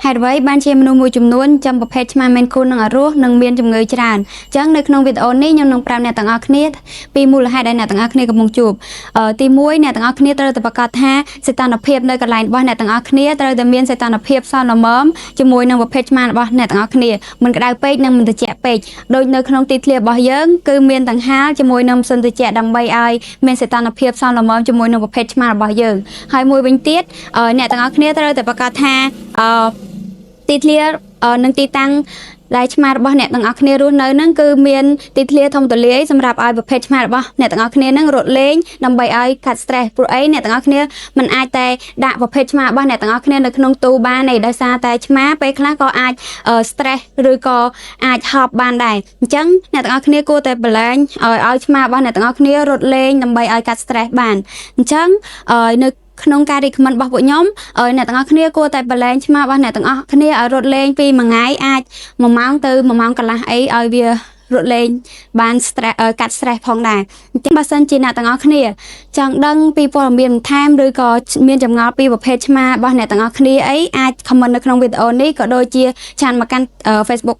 hạt vậy ban chia menu mùi chùm nuôn trong một page mà men khôn nâng ở ruột nâng miên chùm người tràn chẳng nơiក្នុងvideoនេះខ្ញុំនឹងប្រាប់អ្នកទាំងអស់គ្នាពីមូលហេតុដែលអ្នកទាំងអស់គ្នាកំពុងជួបទី1អ្នកទាំងអស់គ្នាត្រូវតែប្រកាសថាសីតុណ្ហភាពនៅកន្លែងរបស់អ្នកទាំងអស់គ្នាត្រូវតែមានសីតុណ្ហភាពសមល្មមជាមួយនឹងប្រភេទឆ្មារបស់អ្នកទាំងអស់គ្នាមិនក្តៅពេកនិងមិនត្រជាក់ពេកដូចនៅក្នុងទីធ្លារបស់យើងគឺមានទាំងហាលជាមួយនឹងផ្សិនត្រជាក់ដើម្បីឲ្យមានសីតុណ្ហភាពសមល្មមជាមួយនឹងប្រភេទឆ្មារបស់យើងហើយមួយវិញទៀតអ្នកទាំងអស់គ្នាត្រូវតែប្រកាសថាទីធ្លានឹងទីតាំងដែលឆ្មារបស់អ្នកទាំងអស់គ្នារស់នៅហ្នឹងគឺមានទីធ្លាធំទូលាយសម្រាប់ឲ្យប្រភេទឆ្មារបស់អ្នកទាំងអស់គ្នាហ្នឹងរត់លេងដើម្បីឲ្យកាត់ stress ព្រោះអីអ្នកទាំងអស់គ្នាមិនអាចតែដាក់ប្រភេទឆ្មារបស់អ្នកទាំងអស់គ្នានៅក្នុងទូបានទេដោយសារតែឆ្មាពេលខ្លះក៏អាច stress ឬក៏អាចហប់បានដែរអញ្ចឹងអ្នកទាំងអស់គ្នាគួរតែបលែងឲ្យឆ្មារបស់អ្នកទាំងអស់គ្នារត់លេងដើម្បីឲ្យកាត់ stress បានអញ្ចឹងនៅក្នុងការ recommend របស់ពួកខ្ញុំអ្នកទាំងអស់គ្នាគួរតែបលែងឆ្មារបស់អ្នកទាំងអស់គ្នាឲ្យរត់លេងពីមួយថ្ងៃអាច1ម៉ោងទៅ1ម៉ោងកន្លះអីឲ្យវារត់លេងបាន stress កាត់ stress ផងដែរអញ្ចឹងបើសិនជាអ្នកទាំងអស់គ្នាចង់ដឹងពីព័ត៌មានបន្ថែមឬក៏មានចម្ងល់ពីប្រភេទឆ្មារបស់អ្នកទាំងអស់គ្នាអីអាច comment នៅក្នុងវីដេអូនេះក៏ដូចជាឆានមកកាន់ Facebook